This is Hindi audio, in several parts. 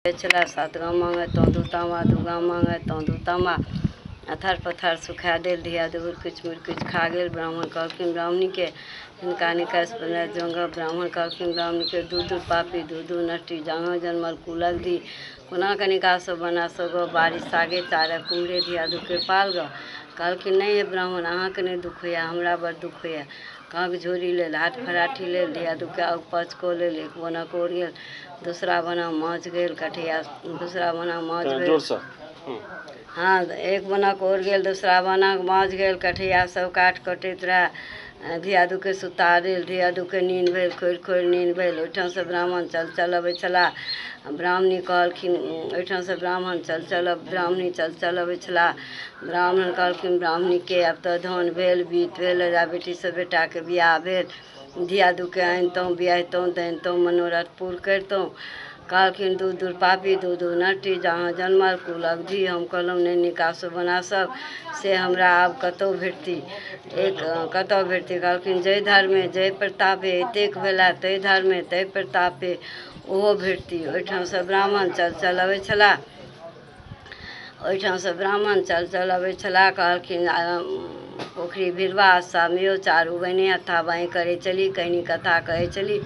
छला 7 गाँव मांगे तो दूतामा 2 गाँव मांगे तो दूतामा अथर पथर सुखा देल धिया दूर कुछ मुर्कुछ खा गेल। ब्राह्मण कहलखिन ब्राह्मणी के हिनका निकास बना जोंगा। ब्राह्मण कहलखिन ब्राह्मणी के दूध पापी दूध नष्टी जांगा जन्मल कुलक दी कोना के निकास बना सगो बारिश आगे चारे कुमरे धिया दुखे पाल ग। कहलखिन नहीं है ब्राह्मण अहाँ के नहीं दुख होया हमरा बड़ दुख होया। कांक झोरी लेल हाथ फराठी लेल धिया दुखे पच को लेल एक बना कोर गेल दूसरा बना माछ गेल कठिया दूसरा बना माछ गेल। हाँ एक बना कोर गेल दूसरा बना माछ गेल कठिया सब काट कटैत रहे धिया दुखे सुता देल। धिया दुखे नींद भेल खोर खोर नींद भेल। ओहिठाम से ब्राह्मण चल अबै छला। ब्राह्मणी कहलखिन ओहिठाम से ब्राह्मण चल ब्राह्मणी चल अबै छला। ब्राह्मण कहलखिन ब्राह्मणी के अब तो धन भेल बीत भेल राजा बेटी से बेटा के बियाह भेल धिया दुखे आनितों बियाहतों दैनतों मनोरथ पूर्ण करितों। कहलखिन दूध दूर पापी दूध नटी जहाँ जन्मल कुल अवधि हम कहलहुँ नहीं निकासो बना सब से हमरा आब कतौ भेटती एक कतौ भेटती। कहलखिन जय धर्मे जय प्रतापे एतेक भेला तय धर्मे तय प्रतापे ओहो भेटती। ओहिठाम से ब्राह्मण चल अबै छला। ओहिठाम से ब्राह्मण चल अबै छला। कहलखिन पोखरी भिरवा सामियो चारू बहने हथा बाई करे चली कहनी कथा कहे चली।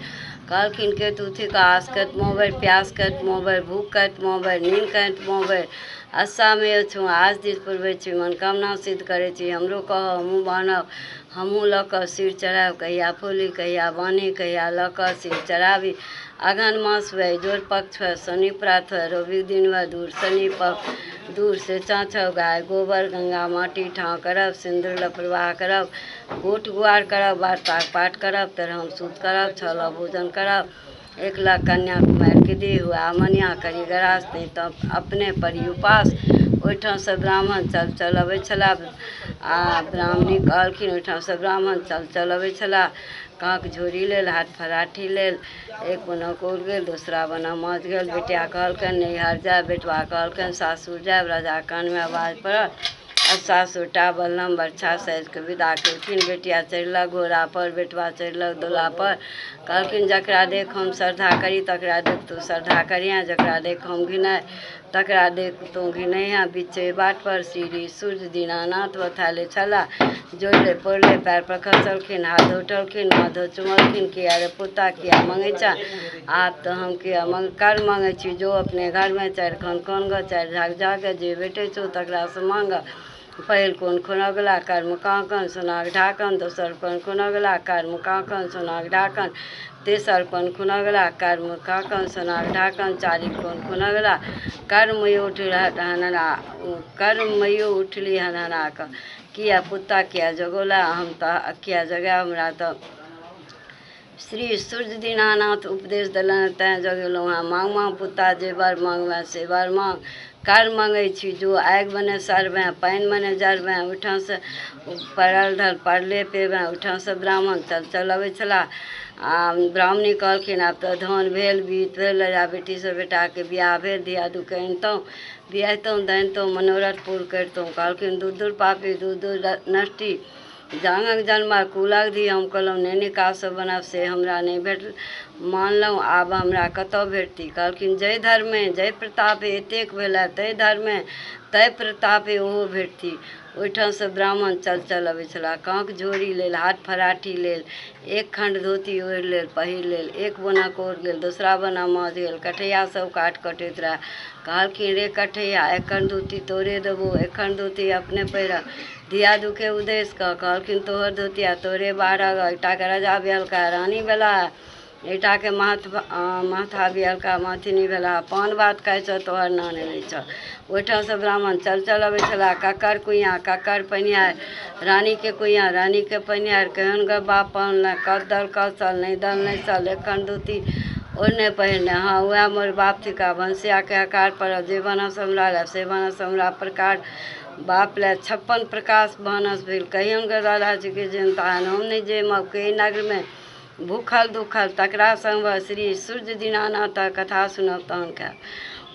कहलखिन के तू थी का आस कत मोबर प्यास कत मोबर भूख कत मोबर नींद कत मोबर अस्सा में छू आज दिस पूर्वे छी मनोकामना सिद्ध करे छी हमरो कह हमहूँ बान्हब हमहूँ लऽ कऽ सिर चढ़ाब कहिया फूली कहिया बान्ही कहिया लऽ कऽ सिर चढ़ाबी। अगहन मास वै जोड़ पक्ष है शनि प्रात है रवि दिन वह दूर शनि पक्ष दूर से चाँचव गाय गोबर गंगा माटी ठाँ करब सिंदूर लप्रवाह करब गोट गुआर करब वार्ता पाठ करब तरहम सूत करब छल भोजन करब 1 लाख कन्या कुमार के दे हुआ मनिया करी गरास नहीं तब अपने परी उपास। ओहिठाम से ब्राह्मण चल अबै छला। आ ब्राह्मणी कहलखिन ओहिठाम से ब्राह्मण चल अबै छला। कांक झोरी लेल हाथ फराठी लेल एक बना कोर गेल दूसरा बना माछ गेल। बेटिया कहलकन नैहर जाए बेटवा कहलकन सासुर जाए राजा कान में आवाज पड़ल अब सासुर टाबल लम बरछा सैज के विदा केलखिन। बेटिया चढ़लक घोड़ा पर बेटवा चढ़लक दूल्हा पर। कहलखिन जकरा देख हम श्रद्धा करी तकरा देख तू श्रद्धा करिया जकरा देख हम घिनाय तकरा देख तू घिनैया। बिचे बाट पर श्री सूर्य दीनानाथ बथाले छला जोड़ले पड़ले पैर पर खसलखिन हाथ उठलखिन माधो चुमलखिन किया रे पुता किया मंगे चा आप तो हम किया कर मांगे छी जो अपने घर में 4 खन कौन ग 4 झाग जागे जे बेटे छो तकरा से मांग। पहिल कोन खुनगला कर्म कांकन सुनाग ढाकन दोसर कोन खुनगला कर्म कांकन सुनाग ढाकन तेसर कोन खुनगला कर्म कांकन सुनाग ढाकन चारिम कोन खुनगला कर्मयो उठली हनहना क किया पुता किया जगोला हम तो किया जगह हमरा तो श्री सूर्य दीनानाथ उपदेश दिलन तैं जगेलहुँ हाँ मांग मांग पुता जे बर मांगबे से बर मांग कर मांगे छी जो आगि बने सरबे पानि मने जरबे। ओहिठाम से पड़ल धल पड़ले पेबे। ओहिठाम से ब्राह्मण चल अबै छला। आ ब्राह्मणी कहलखिन आब तो धन भेल बीत भेल राजा बेटी से बेटा के बियाह भेल धिया दुखे अनितों बियाहतों दैनतों मनोरथ पूर्ण करितों। कहलखिन दूध दूर पापी दूध दूर नष्टी जांगक जन्मा कुलक धी हम कहलहुँ नहीं निकास बनब से हमरा नहीं भेट मानलहुँ आब हमरा कतौ भेटती। कहलखिन जय धर्मे जय प्रतापे एतेक भेला तय धर्मे तय प्रतापे ओहो भेटती। ओहिठाम से ब्राह्मण चल अबै छला। कांक झोरी लेल हाथ फराठी लेल 1 खंड धोती ओढ़ि लेल पहिर लेल 1 बना कोर गेल दूसरा बना माछ गेल कठैया सब काट कटैत रहे। कहलखिन रे कठैया 1 खंड धोती तोरे देबो 1 खंड धोती अपने पहिरा धिया दुखे उदेश कहलखिन तोहर धोतिया तोरे 12 एकटा के राजा बिहलका रानी भेला एकटा के माथा बिहलका माथिनी भेला पान बात कहै छ तोहर नान लै छ। ओहिठाम से ब्राह्मण चल अबै छला। ककर कुइया ककर पनियार रानी के कुइया रानी के पनियार केहन ग बाप पहनल कद दल कौशल नहीं दल नहीं सल 1 खंड धोती ओढ़ने पहिरने हाँ वह मोर बाप थिका भंसिया के आकार पर जे बनस हमरा ले से बनस हमरा प्रकार बाप ले 56 प्रकाश भानस भेल कहियन ग दादा जी के जनता हम नहीं जे के नगर में भूखल दुखल तकरा संग श्री सूर्य दीनानाथ कथा सुनब तहन खायब।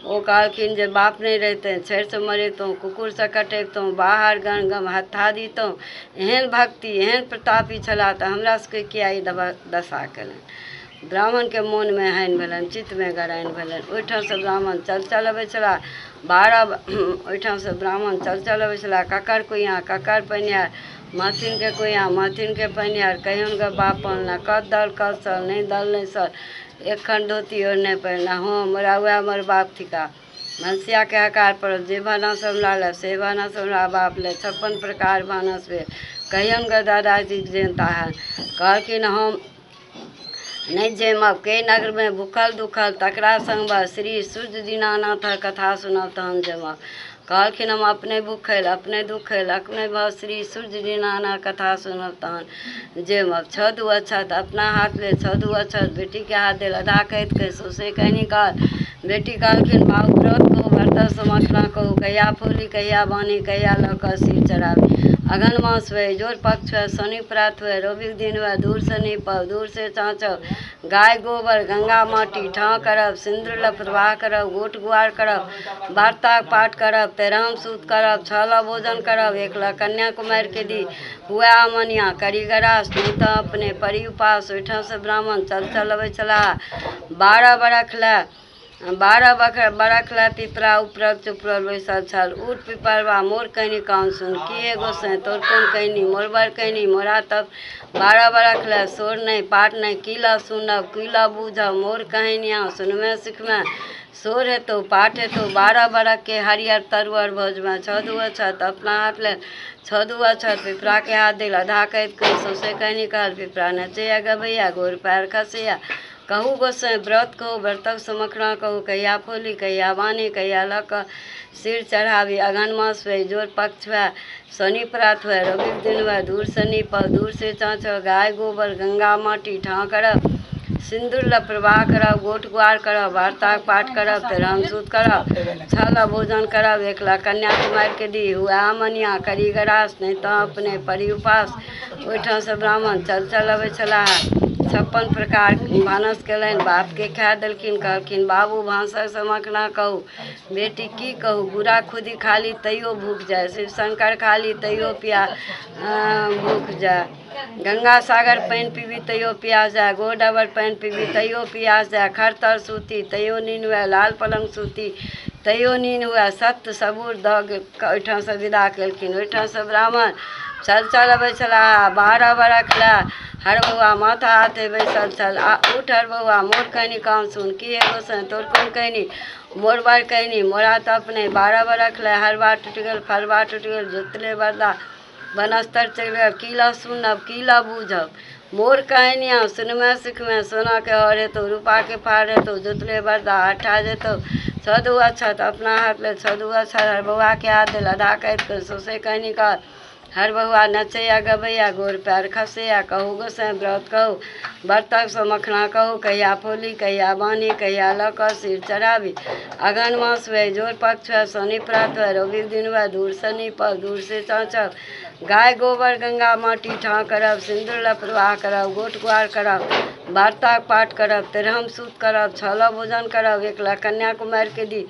ओ कहलखिन जे बाप नहीं रहते छड़ से मरेतों कुकुर से कटेतों बाहर गण गम हत्था दीतों एहन भक्ति एहन प्रतापी छला तो हमरा सबके किया ई दशा कलन। ब्राह्मण के मोन में हानि भेलन, चित्त में गराइन भेलन। ओहिठाम से ब्राह्मण चल अबै छलाह। 12 ओहिठाम से ब्राह्मण चल अबै छलाह। ककर कुइयाँ, ककर पनियार, महथिन के कुइयाँ, महथिन के पनियार, कहियोन ग बापन ना कद दल कद सल, नहीं दल नहीं सल, एक खंड धोती ओढ़ने पहिरना। हाँ मोरा हुआ मोर बाप थिका। भंसिया के हकार पर जे भानस हमरा ले से भानस हमरा बाप ले, 56 प्रकार भानस वे, कहियन ग दादाजी जनता है। कहलखिन हम नहीं जेमब, के नगर में भूखल दुखल तकरा संग श्री सूर्य दीनानाथ कथा सुनब तहन जेमब। कहलखिन हम अपने भूखल अपने दुखल अपने भ श्री सूर्य दीनानाथ कथा सुनब तहन जेमब। छदु अछत अपना हाथ ले छदु अछत बेटी के हाथ दे लदा कहत के सोसे कहनी काल। बेटी कहलखिन बाबू व्रत को बर्तन समखना कहू, कहिया फूली कहिया बानी कहिया लऽ कऽ सिर चढ़ावी। अगन मास हुए जोर पक्ष हुए शनि प्रात हुए रविक दिन हुए दूर से नीपब दूर से चाँचब। गाय गोबर गंगा माटी ठाँ करब, सिंदूर लपटवा करब, गोट गुआर करब, वार्ता पाठ करब, तेरहम सूत करब, छला भोजन करब, एकला कन्या कुमार के दी हुआ अमनिया करीगरास नहीं तो अपने परी उपास। ओहिठाम से ब्राह्मण चल अबै छलाह। 12 बरख ला पिपरा उपरक चुपरल बैसल छल। उठ पिपरवा मोर कहनी कान सुन, किए गोसाई तोर कोन कहनी, मोर बर कहनी मोरा तब 12 बरख ला सोर नहीं पाठ नहीं, कीला सुनब कीला बूझब, मोर कहनिया सुनमे सिखमे सोर हेतु पाठ हेतु। 12 बरख के हरियर तरुअर भोज में छदु अछत अपना हाथ ले छदु अछत पिपरा के हाथ दिल आधा कहत कह सोसे कहनी कहल। पिपरा नचैया गबैया गोर पैर खसैया कहू गोसाई व्रत कहू व्रतक समखना कहू, कहिया फूली कहिया बानी कहिया लऽ कऽ सिर चढ़ावी। अगहन मास हुए जोर पक्ष हुए शनि प्रात हुए रविक दिन हुए दूर से नीपब दूर से चाँचब। गाय गोबर गंगा माटी ठाँ करब, सिंदूर लपटवा करब, गोट गुआर करब, वार्ता पाठ करब, तेरहम सूत करब, छल भोजन करब, एकला कन्या कुमार के दी हुआ मनिया करीगरास नहीं तो अपने परी उपास। ओहिठाम से ब्राह्मण चल अबै छलाह। 56 प्रकार भानस केलनि, बाप के खा देलखिन। कहलखिन बाबू भानसक समखना कहू, बेटी की कहू गुरा खुदी खाली तैयो भूख जाए, शिव शंकर खाली तैयो भूख जाए। गंगा सागर पानि पीबी तैयो प्यास जाए, गोडबर पानि पीबी तैयो प्यास जाए। खरतर सूती तैयो नींद हुए, लाल पलंग सूती तैयो नींद हुए, सत्य सबूर दग ओहिठाम से विदा केलखिन। ओहिठाम से ब्राह्मण चल अबै छलाह। 12 बरख ला हर बउआ माथा हाथे बैसल छल। उठ हर बउआ मोर कहनी काम सुन, की एगो सन तोर कोन कहनी, मोर बार कहनी मोरा तो अपने। 12 बरख ला हर बार टूट गेल फरबा टूट गेल, जोतले बरदा बनस्तर चल गए, कीला सुनब कीला बूझब, मोर कहनिया सुनमे सिखमे। सोना के हर हेतौ रूपा के फाड़ हेतौ, जोतले बरदा हठा जेतौ। छदु अछत अपना हाथ ले छदु अछत हर बउआ के हाथ दिल आधा कहत कर सोसे कहनी कहल। हर बहुआ नचैया गबैया गोर पैर खसैया कहू गोसाई व्रत कहू व्रतक समखना कहू, कहिया फूली कहिया बानी कहिया लऽ कऽ सिर चढ़ावी। अगहन मास हुए जोर पक्ष हुए शनि प्रात हुए रविक दिन हुए दूर से नीपब दूर से चाँचब। गाय गोबर गंगा माटी ठाँ करब, सिंदूर लपटवा करब, गोट गुआर करब, वार्ता पाठ करब, तेरहम सूत करब, छल भोजन करब, एकला कन्या कुमार के दी